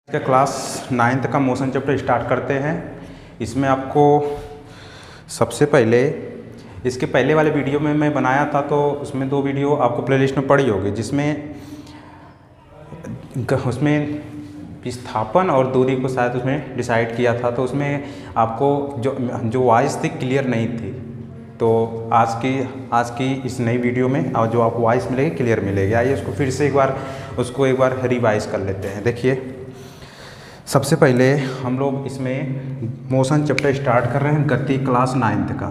का class 9th का motion chapter start करते हैं। इसमें आपको सबसे पहले इसके पहले वाले वीडियो में मैं बनाया था, तो उसमें 2 वीडियो आपको प्लेलिस्ट में पड़ी होगी, जिसमें विस्थापन और दूरी को शायद उसमें डिसाइड किया था। तो उसमें आपको जो वॉइस थी क्लियर नहीं थी। तो आज की इस नई वीडियो में और जो आपको वॉइस मिलेगी क्लियर मिलेगी। आइए उसको फिर से एक बार रिवाइज कर लेते हैं। देखिए, सबसे पहले हम लोग इसमें मोशन चैप्टर स्टार्ट कर रहे हैं, गति क्लास 9th का।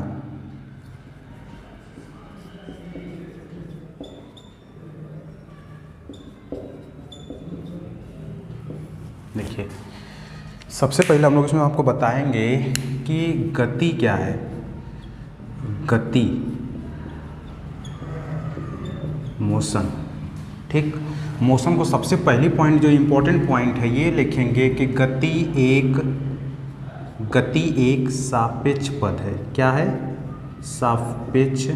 देखिए, सबसे पहले हम लोग इसमें आपको बताएंगे कि गति क्या है। गति, मोशन, ठीक। मोशन को सबसे पहली पॉइंट, जो इम्पोर्टेंट पॉइंट है, ये लिखेंगे कि गति एक सापेक्ष पद है। क्या है? सापेक्ष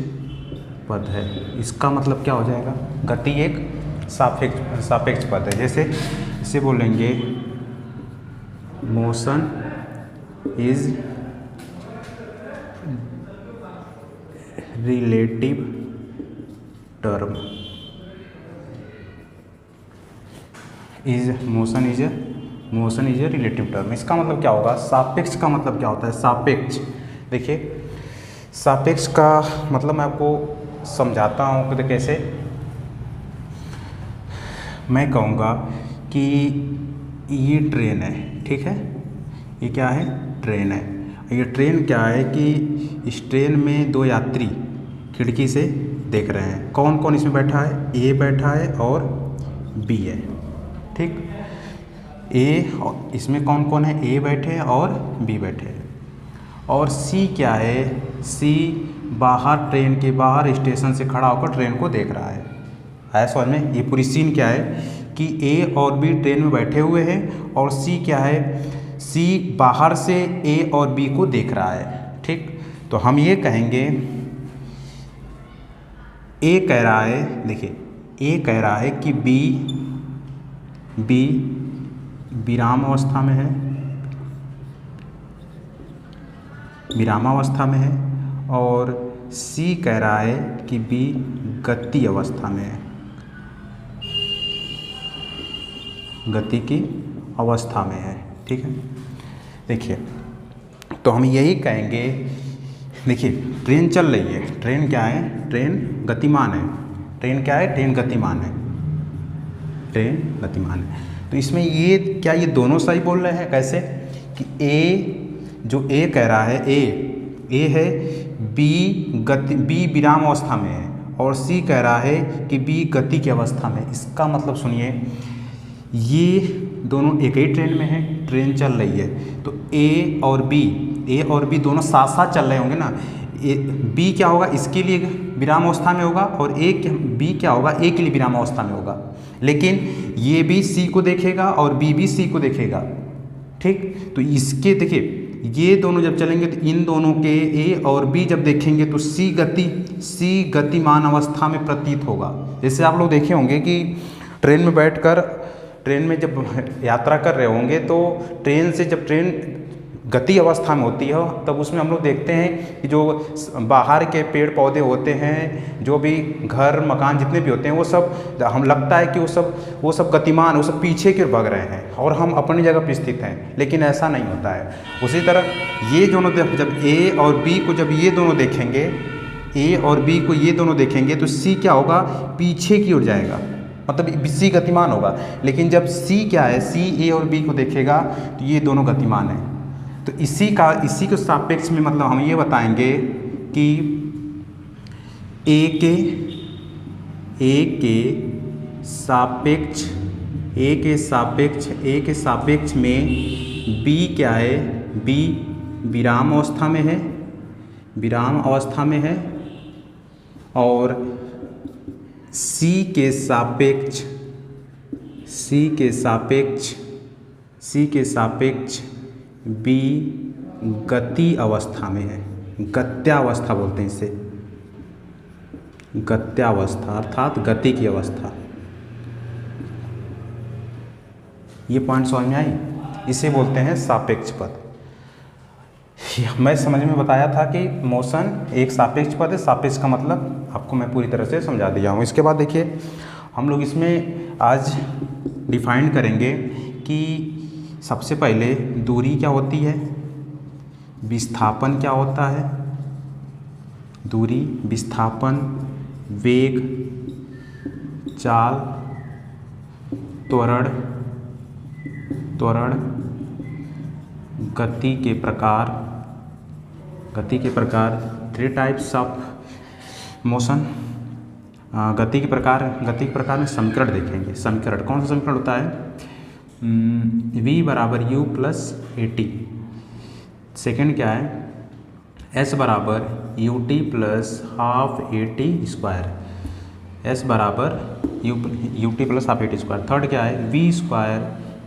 पद है। इसका मतलब क्या हो जाएगा? गति एक सापेक्ष पद है। जैसे इसे बोलेंगे motion is relative term. Motion is a relative term. इसका मतलब क्या होगा? सापेक्ष का मतलब क्या होता है? सापेक्ष, देखिए, सापेक्ष का मतलब मैं आपको समझाता हूँ कि कैसे। मैं कहूँगा कि ये ट्रेन है, ठीक है। ये क्या है? ट्रेन है। ये ट्रेन क्या है कि इस ट्रेन में 2 यात्री खिड़की से देख रहे हैं। कौन कौन इसमें बैठा है? ए बैठा है और बी है, ठीक। ए, इसमें कौन कौन है? ए बैठे हैं और बी बैठे हैं। और सी क्या है? सी बाहर, ट्रेन के बाहर स्टेशन से खड़ा होकर ट्रेन को देख रहा है। आया समझ में? ये पूरी सीन क्या है कि ए और बी ट्रेन में बैठे हुए हैं और सी क्या है? सी बाहर से ए और बी को देख रहा है, ठीक। तो हम ये कहेंगे, ए कह रहा है, देखिए, ए कह रहा है कि बी विराम अवस्था में है, विरामावस्था में है, और सी कह रहा है कि बी गति अवस्था में है, गति की अवस्था में है, ठीक है। देखिए, तो हम यही कहेंगे, देखिए, ट्रेन चल रही है। ट्रेन क्या है? ट्रेन गतिमान है। ट्रेन क्या है? ट्रेन गतिमान है। ट्रेन गतिमान है। तो इसमें ये क्या, ये दोनों सही बोल रहे हैं? कैसे कि ए कह रहा है, ए है, बी विराम अवस्था में है, और सी कह रहा है कि बी गति की अवस्था में। इसका मतलब सुनिए, ये दोनों एक ही ट्रेन में है, ट्रेन चल रही है। तो ए और बी दोनों साथ साथ चल रहे होंगे ना। बी क्या होगा? इसके लिए विराम अवस्था में होगा, और बी क्या होगा? ए के लिए विराम अवस्था में होगा। लेकिन ये भी सी को देखेगा और बी भी सी को देखेगा, ठीक। तो इसके, देखिए, ये दोनों जब चलेंगे तो इन दोनों के ए और बी जब देखेंगे तो सी गतिमान अवस्था में प्रतीत होगा। जैसे आप लोग देखे होंगे कि ट्रेन में जब यात्रा कर रहे होंगे, तो ट्रेन से जब ट्रेन गति अवस्था में होती है, तब उसमें हम लोग देखते हैं कि जो बाहर के पेड़ पौधे होते हैं, जो भी घर मकान जितने भी होते हैं, वो सब हम लगता है कि वो सब गतिमान, वो सब पीछे की ओर भाग रहे हैं और हम अपनी जगह पर स्थित हैं। लेकिन ऐसा नहीं होता है। उसी तरह ये दोनों जब ए और बी को जब ये दोनों देखेंगे, ए और बी को ये दोनों देखेंगे, तो सी क्या होगा? पीछे की ओर जाएगा, मतलब सी गतिमान होगा। लेकिन जब सी क्या है? सी ए और बी को देखेगा तो ये दोनों गतिमान है। तो इसी के सापेक्ष में मतलब हम ये बताएंगे कि ए के सापेक्ष में बी क्या है? बी विराम अवस्था में है, और सी के सापेक्ष बी गति अवस्था में है। गत्यावस्था बोलते हैं इसे, गत्यावस्था अर्थात गति की अवस्था। ये पॉइंट समझ में आई, इसे बोलते हैं सापेक्ष पद। मैं समझ में बताया था कि मोशन एक सापेक्ष पद है, सापेक्ष का मतलब आपको मैं पूरी तरह से समझा दिया हूँ। इसके बाद देखिए हम लोग इसमें आज डिफाइन करेंगे कि सबसे पहले दूरी क्या होती है, विस्थापन क्या होता है, दूरी, विस्थापन, वेग, चाल, त्वरण, गति के प्रकार, 3 टाइप्स ऑफ मोशन। गति के प्रकार में समीकरण देखेंगे। समीकरण कौन सा समीकरण होता है, v बराबर u plus A T. Second क्या है, s बराबर U T plus half A T square, s बराबर U T plus half A T square. Third क्या है, v square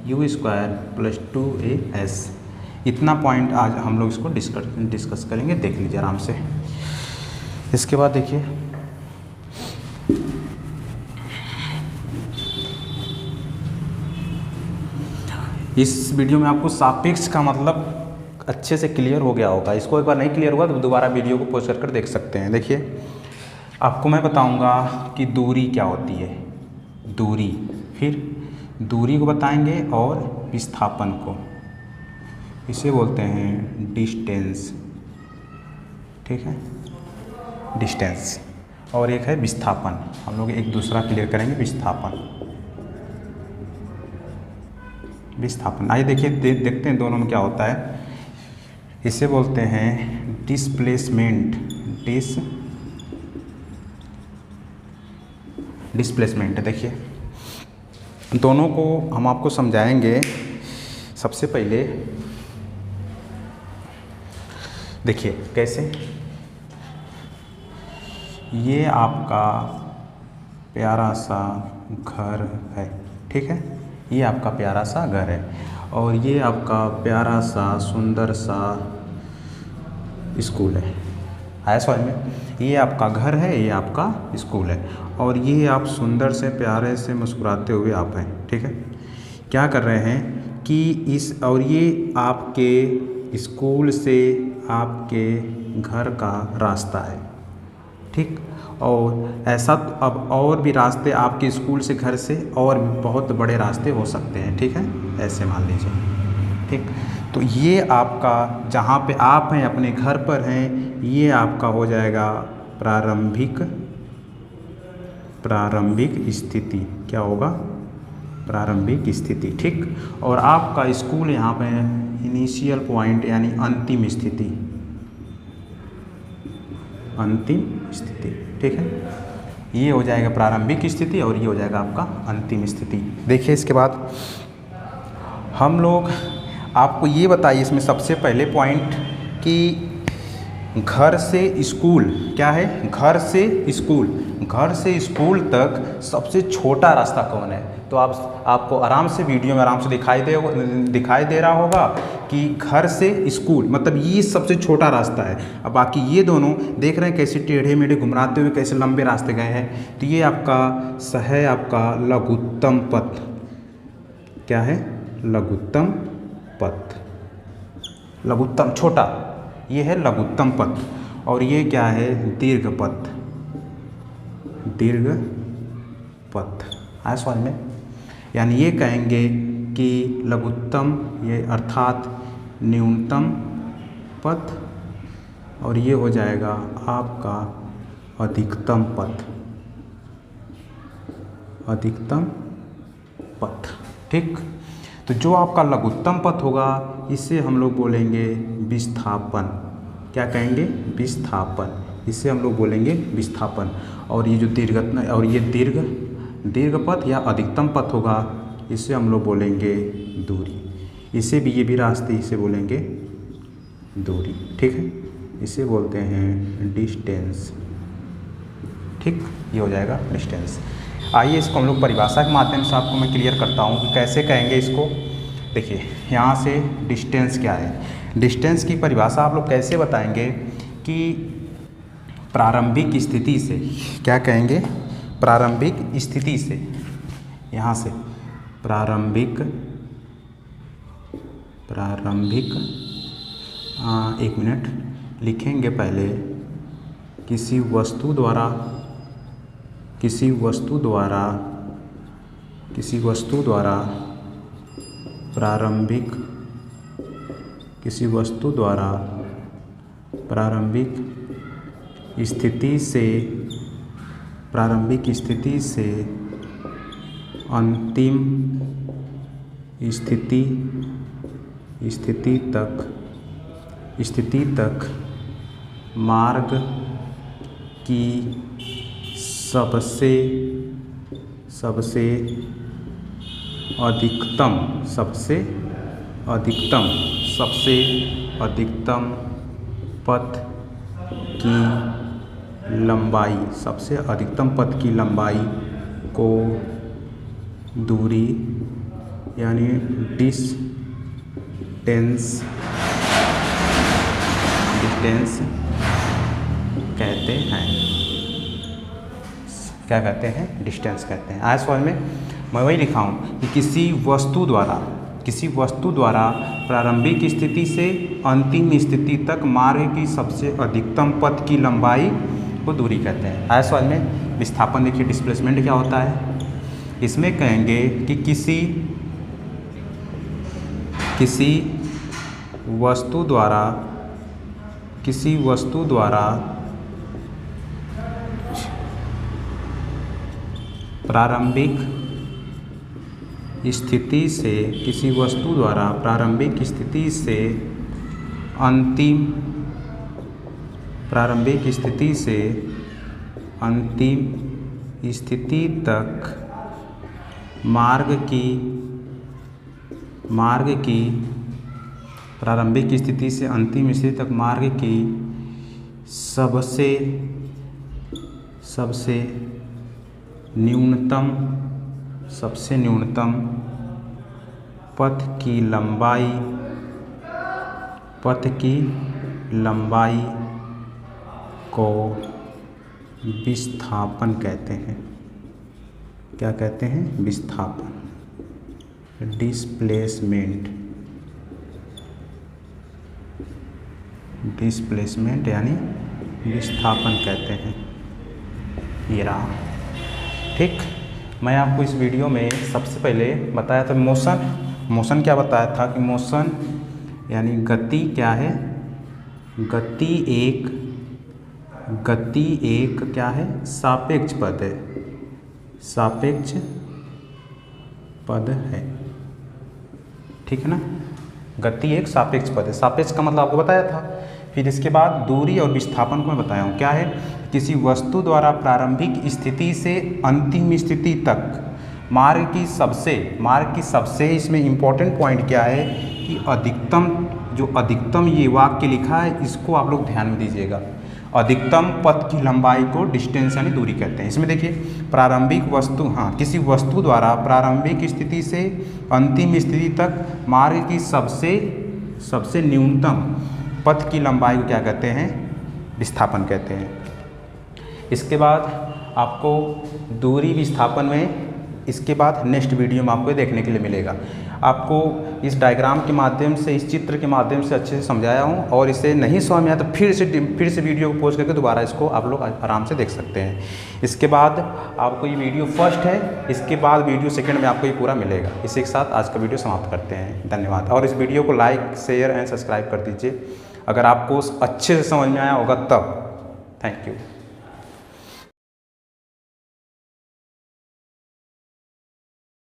you square plus 2as। इतना पॉइंट आज हम लोग इसको डिस्कस करेंगे, देख लीजिए आराम से। इसके बाद देखिए इस वीडियो में आपको सापेक्ष का मतलब अच्छे से क्लियर हो गया होगा। इसको एक बार नहीं क्लियर हुआ तो दोबारा वीडियो को पॉज कर देख सकते हैं। देखिए आपको मैं बताऊंगा कि दूरी क्या होती है, दूरी, फिर दूरी को बताएंगे और विस्थापन को, इसे बोलते हैं डिस्टेंस, ठीक है, डिस्टेंस। और एक है विस्थापन, हम लोग एक दूसरा क्लियर करेंगे, विस्थापन। आइए देखिए देखते हैं दोनों में क्या होता है। इसे बोलते हैं डिस्प्लेसमेंट, डिस्प्लेसमेंट। देखिए दोनों को हम आपको समझाएंगे। सबसे पहले देखिए कैसे, ये आपका प्यारा सा घर है, ठीक है, ये आपका प्यारा सा घर है और ये आपका प्यारा सा सुंदर सा स्कूल है। आया समझ में, ये आपका घर है, ये आपका स्कूल है और ये आप सुंदर से प्यारे से मुस्कुराते हुए आप हैं, ठीक है। क्या कर रहे हैं कि इस, और ये आपके स्कूल से आपके घर का रास्ता है, ठीक। और ऐसा अब और भी रास्ते आपके स्कूल से, घर से और भी बहुत बड़े रास्ते हो सकते हैं, ठीक है, ऐसे मान लीजिए, ठीक। तो ये आपका जहाँ पे आप हैं अपने घर पर हैं, ये आपका हो जाएगा प्रारंभिक स्थिति। क्या होगा, प्रारंभिक स्थिति, ठीक। और आपका स्कूल यहाँ पे इनिशियल पॉइंट यानी अंतिम स्थिति, ठीक है। ये हो जाएगा प्रारंभिक स्थिति और ये हो जाएगा आपका अंतिम स्थिति। देखिए इसके बाद हम लोग आपको ये बताइए इसमें सबसे पहले पॉइंट कि घर से स्कूल क्या है, घर से स्कूल तक सबसे छोटा रास्ता कौन है। तो आपको आराम से वीडियो में आराम से दिखाई दे रहा होगा कि घर से स्कूल मतलब ये सबसे छोटा रास्ता है। अब बाकी ये दोनों देख रहे हैं कैसे टेढ़े मेढ़े घुमराते हुए कैसे लंबे रास्ते गए हैं। तो ये आपका है आपका लघुत्तम पथ। क्या है, लघुत्तम पथ, लघुत्तम छोटा, ये है लघुत्तम पथ। और ये क्या है, दीर्घ पथ। आया समझ में, यानी ये कहेंगे कि लघुत्तम ये अर्थात न्यूनतम पथ और ये हो जाएगा आपका अधिकतम पथ, ठीक। तो जो आपका लघुत्तम पथ होगा इसे हम लोग बोलेंगे विस्थापन। क्या कहेंगे, विस्थापन, इसे हम लोग बोलेंगे विस्थापन। और ये जो दीर्घ पथ या अधिकतम पथ होगा इसे हम लोग बोलेंगे दूरी। इसे भी, ये भी रास्ते इसे बोलेंगे दूरी, ठीक है, इसे बोलते हैं डिस्टेंस, ठीक। ये हो जाएगा डिस्टेंस। आइए इसको हम लोग परिभाषा के माध्यम से आपको मैं क्लियर करता हूँ कि कैसे कहेंगे इसको। देखिए यहाँ से डिस्टेंस क्या है, डिस्टेंस की परिभाषा आप लोग कैसे बताएंगे कि प्रारंभिक स्थिति से, क्या कहेंगे, प्रारंभिक स्थिति से, यहाँ से प्रारंभिक प्रारंभिक, एक मिनट, लिखेंगे पहले किसी वस्तु द्वारा प्रारंभिक, किसी वस्तु द्वारा प्रारंभिक स्थिति से अंतिम स्थिति तक मार्ग की सबसे अधिकतम पथ की लंबाई को दूरी यानी डिस्टेंस कहते हैं। क्या कहते हैं? डिस्टेंस कहते हैं। आज सवाल में मैं वही लिखा हूँ कि किसी वस्तु द्वारा प्रारंभिक स्थिति से अंतिम स्थिति तक मार्ग की सबसे अधिकतम पथ की लंबाई को दूरी कहते हैं। आज सवाल में विस्थापन देखिए, डिस्प्लेसमेंट क्या होता है। इसमें कहेंगे कि किसी वस्तु द्वारा प्रारंभिक स्थिति से अंतिम स्थिति तक मार्ग की प्रारंभिक स्थिति से अंतिम स्थिति तक मार्ग की सबसे न्यूनतम पथ की लंबाई को विस्थापन कहते हैं। क्या कहते हैं? विस्थापन, डिस्प्लेसमेंट यानी विस्थापन कहते हैं। ये रहा। ठीक, मैं आपको इस वीडियो में सबसे पहले बताया था मोशन क्या बताया था कि मोशन यानी गति क्या है? गति एक क्या है? सापेक्ष पद है। ठीक है ना? गति एक सापेक्ष पद है। सापेक्ष का मतलब आपको बताया था। फिर इसके बाद दूरी और विस्थापन को मैं बताया हूँ। क्या है? किसी वस्तु द्वारा प्रारंभिक स्थिति से अंतिम स्थिति तक मार्ग की सबसे इसमें इम्पोर्टेंट पॉइंट क्या है कि अधिकतम ये वाक्य लिखा है, इसको आप लोग ध्यान में दीजिएगा। अधिकतम पथ की लंबाई को डिस्टेंस यानी दूरी कहते हैं। इसमें देखिए किसी वस्तु द्वारा प्रारंभिक स्थिति से अंतिम स्थिति तक मार्ग की सबसे न्यूनतम पथ की लंबाई को क्या कहते हैं? विस्थापन कहते हैं। इसके बाद आपको दूरी विस्थापन में इसके बाद नेक्स्ट वीडियो में आपको देखने के लिए मिलेगा। आपको इस डायग्राम के माध्यम से, इस चित्र के माध्यम से अच्छे से समझाया हूँ, और इसे नहीं समझ में आया तो फिर से वीडियो को पोस्ट करके दोबारा इसको आप लोग आराम से देख सकते हैं। इसके बाद आपको ये वीडियो फर्स्ट है, इसके बाद वीडियो सेकंड में आपको ये पूरा मिलेगा। इसी के साथ आज का वीडियो समाप्त करते हैं। धन्यवाद। और इस वीडियो को लाइक, शेयर एंड सब्सक्राइब कर दीजिए अगर आपको अच्छे से समझ में आया होगा तब। Thank you.